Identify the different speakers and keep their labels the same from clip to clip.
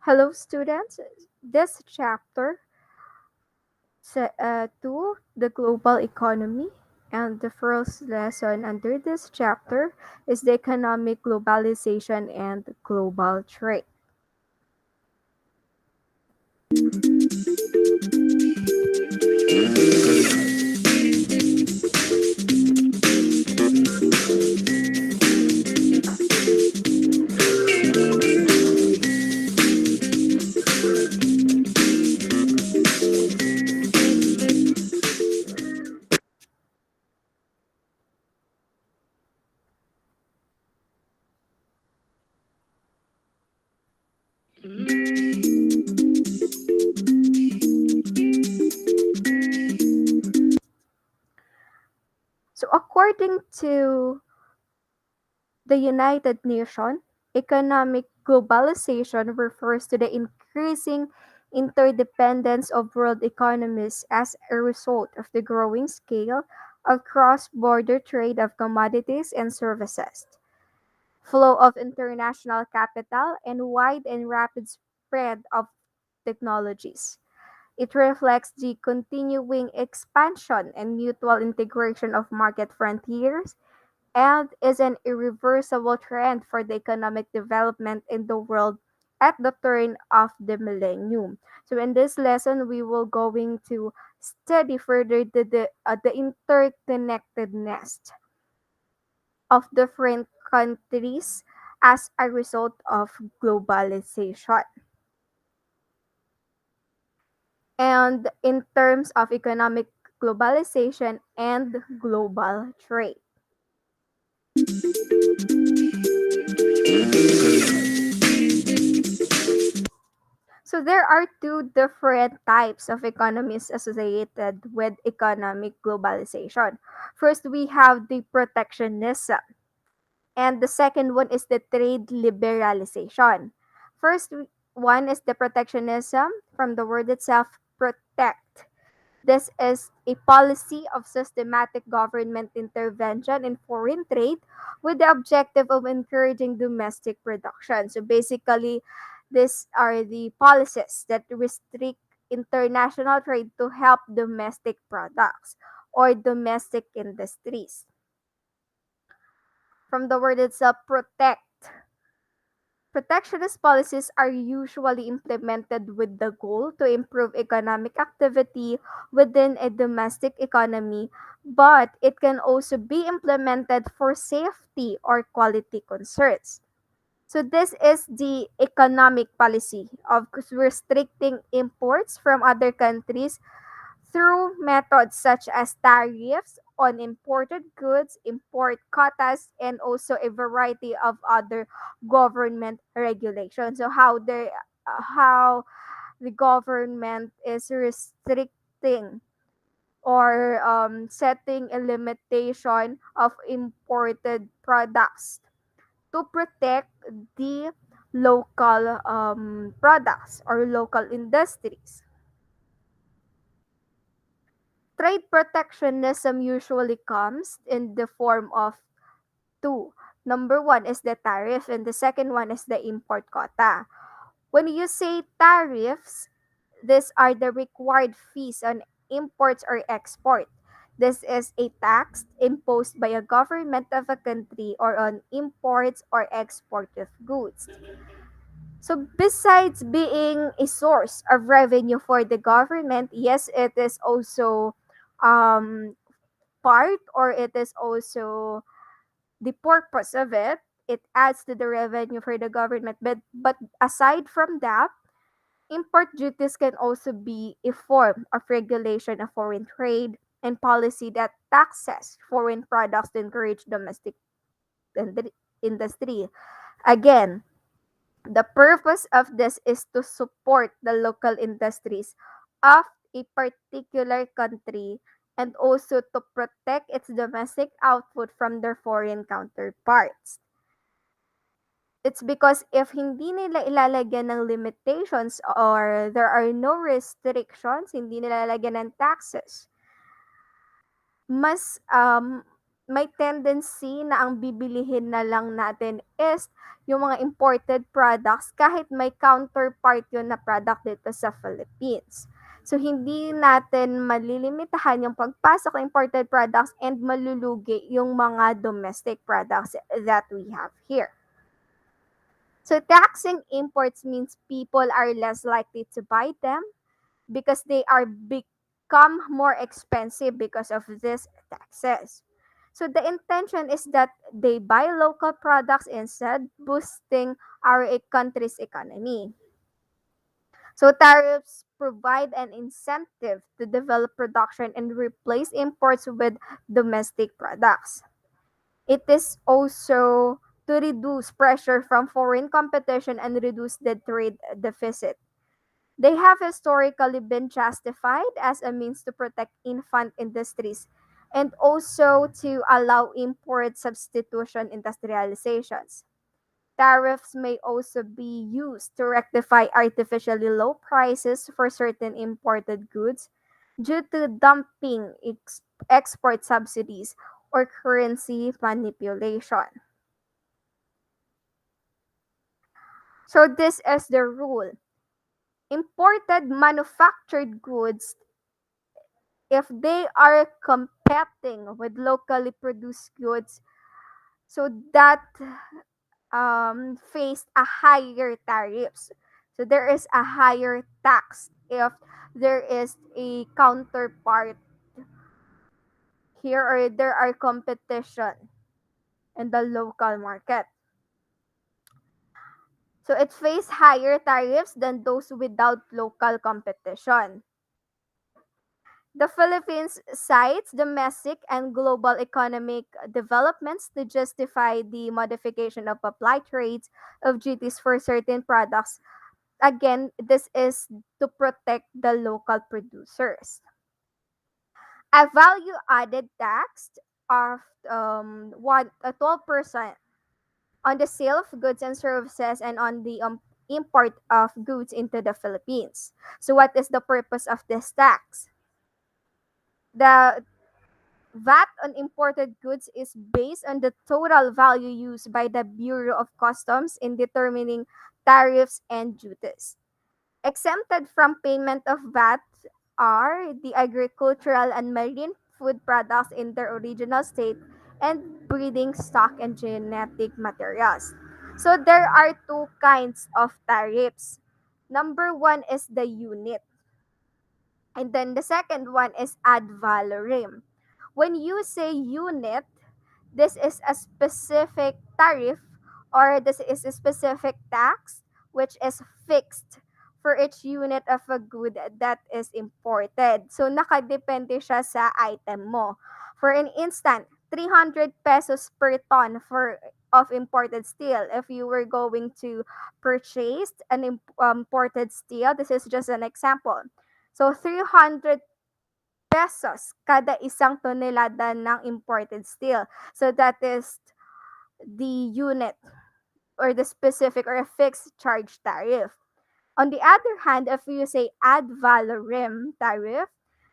Speaker 1: Hello, students. This chapter 2, the global economy, and the first lesson under this chapter is the economic globalization and global trade. So, according to the United Nations, economic globalization refers to the increasing interdependence of world economies as a result of the growing scale of cross-border trade of commodities and services, flow of international capital, and wide and rapid spread of technologies. It reflects the continuing expansion and mutual integration of market frontiers and is an irreversible trend for the economic development in the world at the turn of the millennium. So in this lesson, we will going to study further the interconnectedness of different countries as a result of globalization. And in terms of economic globalization and global trade. So there are two different types of economies associated with economic globalization. First, we have the protectionism, and the second one is the trade liberalization. First one is the protectionism from the word itself, protect. This is a policy of systematic government intervention in foreign trade with the objective of encouraging domestic production. So basically, these are the policies that restrict international trade to help domestic products or domestic industries. From the word itself, protect. Protectionist policies are usually implemented with the goal to improve economic activity within a domestic economy, but it can also be implemented for safety or quality concerns. So, this is the economic policy of restricting imports from other countries through methods such as tariffs on imported goods, import quotas, and also a variety of other government regulations. So how the government is restricting or setting a limitation of imported products to protect the local products or local industries. Trade protectionism usually comes in the form of two. Number one is the tariff, and the second one is the import quota. When you say tariffs, these are the required fees on imports or export. This is a tax imposed by a government of a country or on imports or export of goods. So besides being a source of revenue for the government, yes, it is also um, part or it is also the purpose of it. It adds to the revenue for the government. But aside from that, import duties can also be a form of regulation of foreign trade and policy that taxes foreign products to encourage domestic industry. Again, the purpose of this is to support the local industries of a particular country and also to protect its domestic output from their foreign counterparts. It's because if hindi nila ilalagyan ng limitations or there are no restrictions, hindi nila lalagyan ng taxes, mas may tendency na ang bibilihin na lang natin is yung mga imported products kahit may counterpart yun na product dito sa Philippines. So, hindi natin malilimitahan yung pagpasok ng imported products and malulugi yung mga domestic products that we have here. So, taxing imports means people are less likely to buy them because they are become more expensive because of these taxes. So the intention is that they buy local products instead, boosting our country's economy. So tariffs provide an incentive to develop production and replace imports with domestic products. It is also to reduce pressure from foreign competition and reduce the trade deficit. They have historically been justified as a means to protect infant industries and also to allow import substitution industrializations. Tariffs may also be used to rectify artificially low prices for certain imported goods due to dumping export subsidies or currency manipulation. So, this is the rule. Imported manufactured goods, if they are competing with locally produced goods, so that face a higher tariffs. So there is a higher tax if there is a counterpart here or there are competition in the local market. So it face higher tariffs than those without local competition. The Philippines cites domestic and global economic developments to justify the modification of applied rates of duties for certain products. Again, this is to protect the local producers. A value added tax of 12% on the sale of goods and services and on the import of goods into the Philippines. So, what is the purpose of this tax? The VAT on imported goods is based on the total value used by the Bureau of Customs in determining tariffs and duties. Exempted from payment of VAT are the agricultural and marine food products in their original state and breeding stock and genetic materials. So there are two kinds of tariffs. Number one is the unit, and then the second one is ad valorem. When you say unit, this is a specific tariff or this is a specific tax which is fixed for each unit of a good that is imported. So nakadepende siya sa item mo. For an instant, 300 pesos per ton for of imported steel. If you were going to purchase an imported steel, this is just an example. So 300 pesos kada isang tonelada ng imported steel. So that is the unit or the specific or a fixed charge tariff. On the other hand, if you say ad valorem tariff,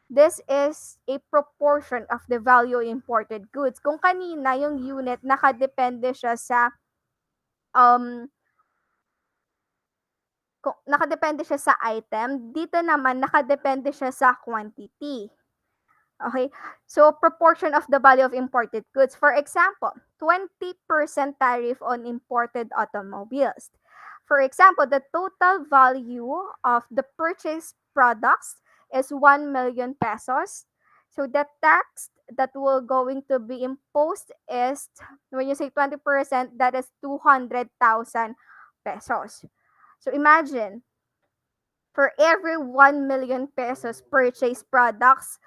Speaker 1: this is a proportion of the value of imported goods. Kung kanina yung unit nakadepende siya sa um nakadepende siya sa item, dito naman nakadepende siya sa quantity. Okay, so proportion of the value of imported goods. For example, 20% tariff on imported automobiles. For example, the total value of the purchased products is 1 million pesos. So the tax that will going to be imposed is, when you say 20%, that is 200,000 pesos. So imagine, for every 1 million pesos purchased products,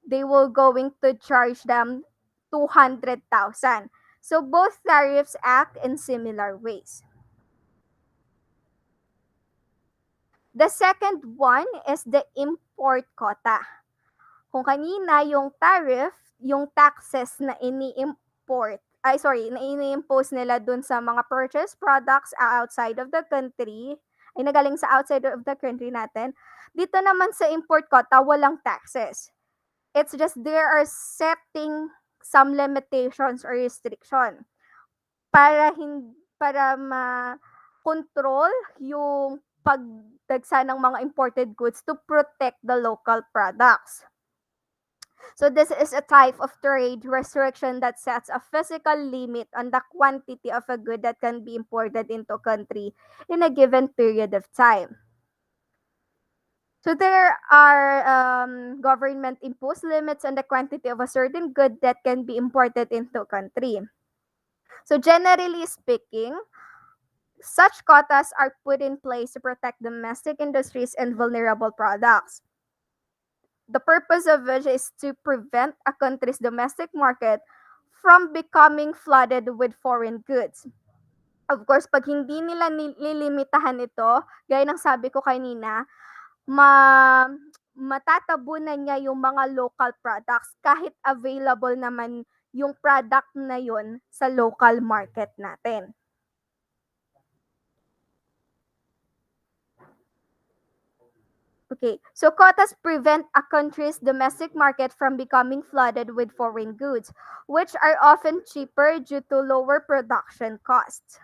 Speaker 1: they will going to charge them 200,000. So both tariffs act in similar ways. The second one is the import quota. Kung kanina yung tariff, yung taxes na na ini-impose nila dun sa mga purchased products outside of the country, ay nagaling sa outside of the country natin, dito naman sa import quota, walang taxes. It's just there are some limitations or restriction para ma-control yung pagdagsa ng mga imported goods to protect the local products. So this is a type of trade restriction that sets a physical limit on the quantity of a good that can be imported into a country in a given period of time. So there are government imposed limits on the quantity of a certain good that can be imported into a country. So generally speaking, such quotas are put in place to protect domestic industries and vulnerable products. The purpose of which is to prevent a country's domestic market from becoming flooded with foreign goods. Of course, pag hindi nila nililimitahan ito, gaya ng sabi ko kanina, ma matatabunan niya yung mga local products kahit available naman yung product na yun sa local market natin. Okay, so quotas prevent a country's domestic market from becoming flooded with foreign goods, which are often cheaper due to lower production costs.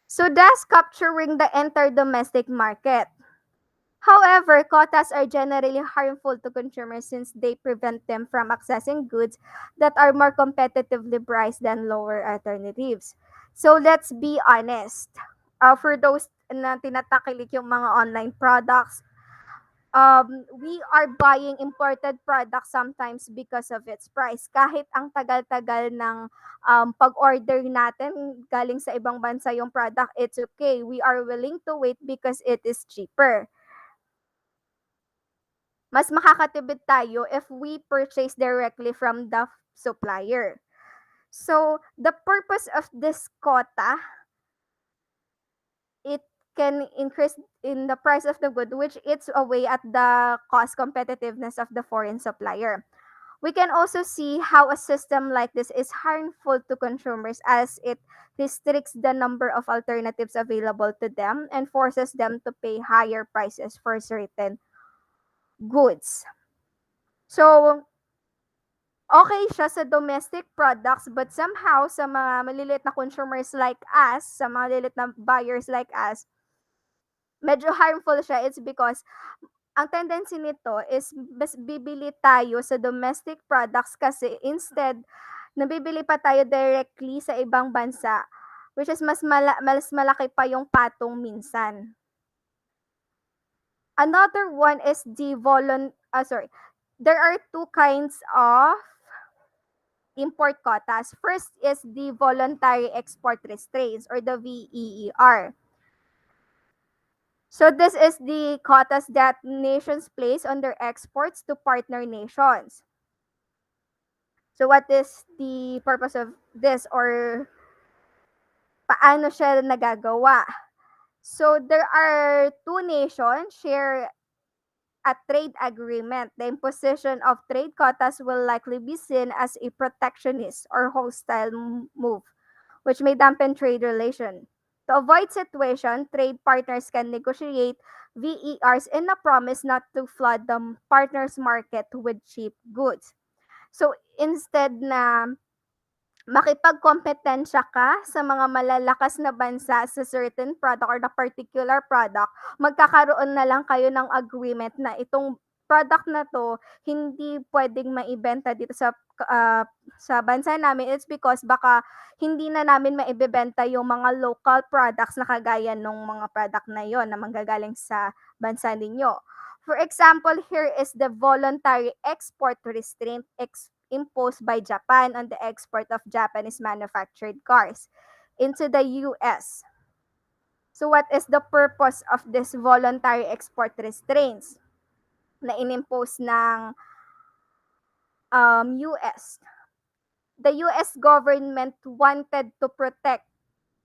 Speaker 1: So thus capturing the entire domestic market. However, quotas are generally harmful to consumers since they prevent them from accessing goods that are more competitively priced than lower alternatives. So let's be honest. For those na tinatakilik yung mga online products, we are buying imported products sometimes because of its price. Kahit ang tagal-tagal ng pag-order natin galing sa ibang bansa yung product, it's okay. We are willing to wait because it is cheaper. Mas makakatipid tayo if we purchase directly from the supplier. So, the purpose of this quota, it can increase in the price of the good, which eats away at the cost competitiveness of the foreign supplier. We can also see how a system like this is harmful to consumers as it restricts the number of alternatives available to them and forces them to pay higher prices for certain goods. So, okay siya sa domestic products but somehow sa mga maliliit na consumers like us, sa mga maliliit na buyers like us, medyo harmful siya. It's because ang tendency nito is mas bibili tayo sa domestic products kasi instead nabibili pa tayo directly sa ibang bansa, which is mas malaki pa yung patong minsan. Another one is there are two kinds of import quotas. First is the voluntary export restraints or the VEER. So this is the quotas that nations place on their exports to partner nations. So what is the purpose of this or paano siya nagagawa? So there are two nations share a trade agreement. The imposition of trade quotas will likely be seen as a protectionist or hostile move, which may dampen trade relations. To avoid situation, trade partners can negotiate VERs in a promise not to flood the partner's market with cheap goods. So instead na makipagkompetensya ka sa mga malalakas na bansa sa certain product or the particular product, magkakaroon na lang kayo ng agreement na itong product na 'to hindi puwedeng maibenta dito sa bansa namin. It's because baka hindi na namin maibebenta yung mga local products na kagaya nung mga product na yon na manggagaling sa bansa ninyo. For example, here is the voluntary export restraint imposed by Japan on the export of Japanese manufactured cars into the US. So what is the purpose of this voluntary export restraints na inimpose ng US? The US government wanted to protect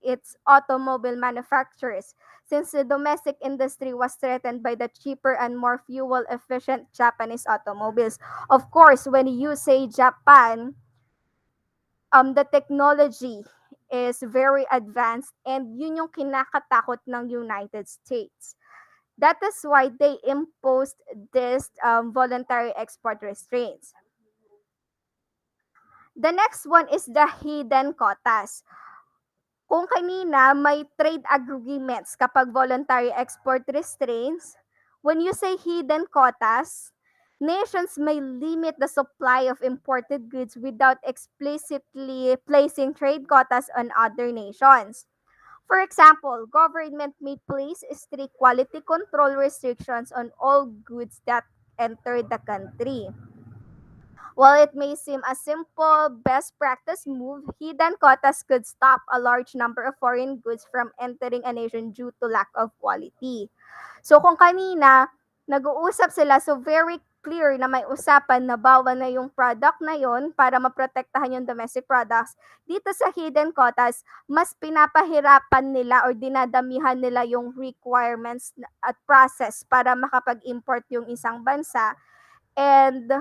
Speaker 1: its automobile manufacturers since the domestic industry was threatened by the cheaper and more fuel efficient Japanese automobiles. Of course, when you say Japan, the technology is very advanced and yun yung kinakatakot ng United States. That is why they imposed this voluntary export restraints. The next one is the hidden quotas. Kung kanina may trade agreements kapag voluntary export restraints, when you say hidden quotas, nations may limit the supply of imported goods without explicitly placing trade quotas on other nations. For example, government may place strict quality control restrictions on all goods that enter the country. While it may seem a simple best practice move, hidden quotas could stop a large number of foreign goods from entering a nation due to lack of quality. So kung kanina, nag-uusap sila, so very clear na may usapan na bawal na yung product na yon para maprotektahan yung domestic products. Dito sa hidden quotas, mas pinapahirapan nila or dinadamihan nila yung requirements at process para makapag-import yung isang bansa, and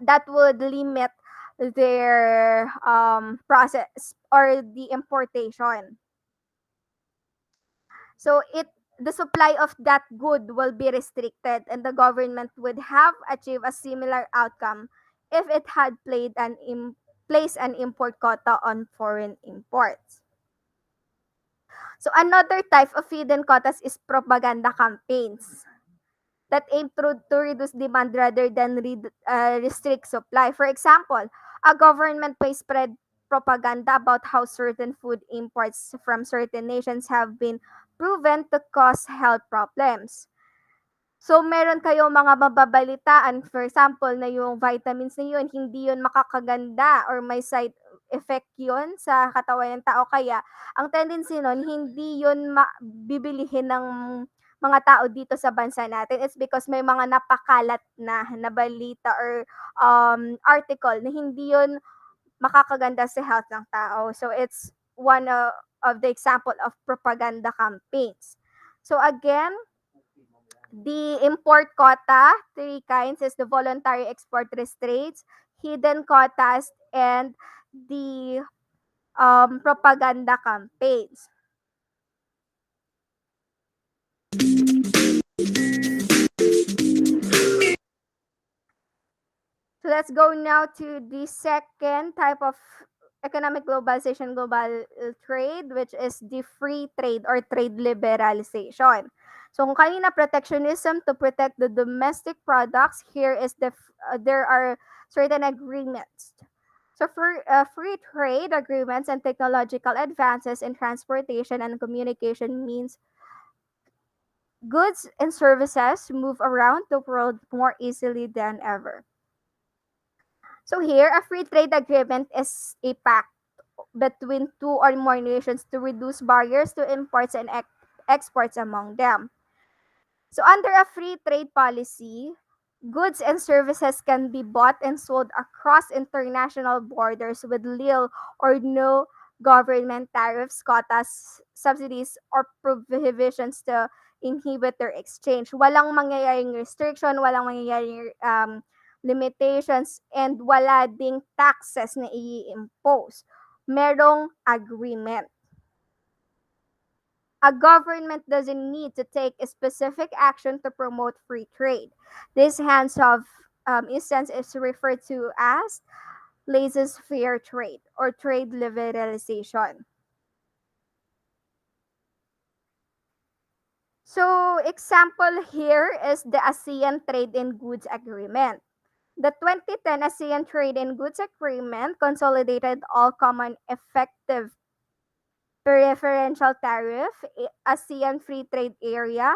Speaker 1: that would limit their process or the importation. So the supply of that good will be restricted and the government would have achieved a similar outcome if it had placed an import quota on foreign imports. So another type of hidden quotas is propaganda campaigns that aim to reduce demand rather than restrict supply. For example, a government may spread propaganda about how certain food imports from certain nations have been proven to cause health problems. So, meron kayong mga mababalitaan, for example, na yung vitamins na yun, hindi yun makakaganda or may side effect yun sa katawan ng tao. Kaya, ang tendency nun, hindi yun bibilihin ng mga tao dito sa bansa natin. It's because may mga napakalat na balita or article na hindi yun makakaganda sa health ng tao. So, it's one of the example of propaganda campaigns. So, again, the import quota, three kinds, is the voluntary export restraints, hidden quotas, and the propaganda campaigns. So let's go now to the second type of economic globalization, global trade, which is the free trade or trade liberalization. So kung kanina protectionism to protect the domestic products, here is there are certain agreements. So for free trade agreements and technological advances in transportation and communication means goods and services move around the world more easily than ever. So here, a free trade agreement is a pact between two or more nations to reduce barriers to imports and exports among them. So under a free trade policy, goods and services can be bought and sold across international borders with little or no government tariffs, quotas, subsidies, or prohibitions to inhibit their exchange. Walang mangyayaring restriction, walang mangyayaring limitations, and wala ding taxes na i-impose. Merong agreement. A government doesn't need to take a specific action to promote free trade. This hands-off instance is referred to as laissez-faire trade or trade liberalization. So, example here is the ASEAN Trade in Goods Agreement. The 2010 ASEAN Trade in Goods Agreement consolidated all common effective preferential tariff, ASEAN Free Trade Area,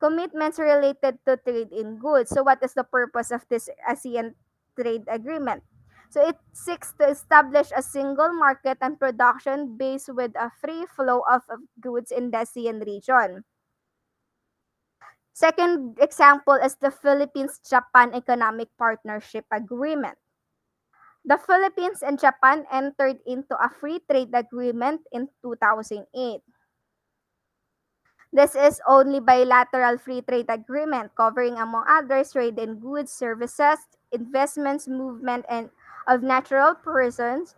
Speaker 1: commitments related to trade in goods. So what is the purpose of this ASEAN trade agreement? So it seeks to establish a single market and production base with a free flow of goods in the ASEAN region. Second example is the Philippines-Japan Economic Partnership Agreement. The Philippines and Japan entered into a free trade agreement in 2008. This is only bilateral free trade agreement covering among others trade in goods, services, investments, movement and of natural persons,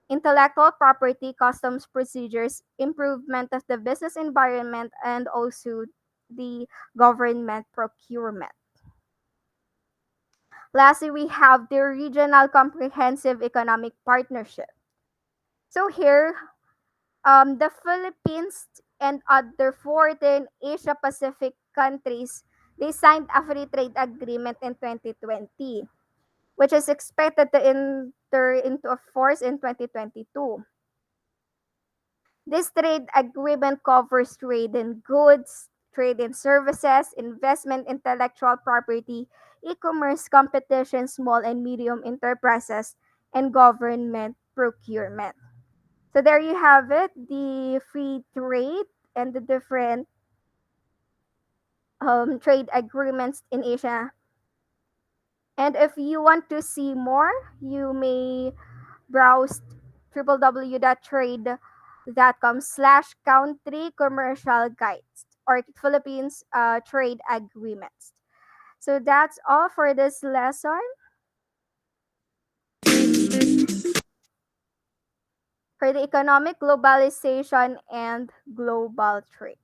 Speaker 1: intellectual property, customs procedures, improvement of the business environment, and also the government procurement. Lastly, we have the Regional Comprehensive Economic Partnership. So here, the Philippines and other 14 Asia Pacific countries, they signed a free trade agreement in 2020, which is expected to enter into force in 2022. This trade agreement covers trade in goods, trade in services, investment, intellectual property, e-commerce, competition, small and medium enterprises, and government procurement. So there you have it, the free trade and the different trade agreements in Asia. And if you want to see more, you may browse www.trade.com/country commercial guides or Philippines trade agreements. So that's all for this lesson for the economic globalization and global trade.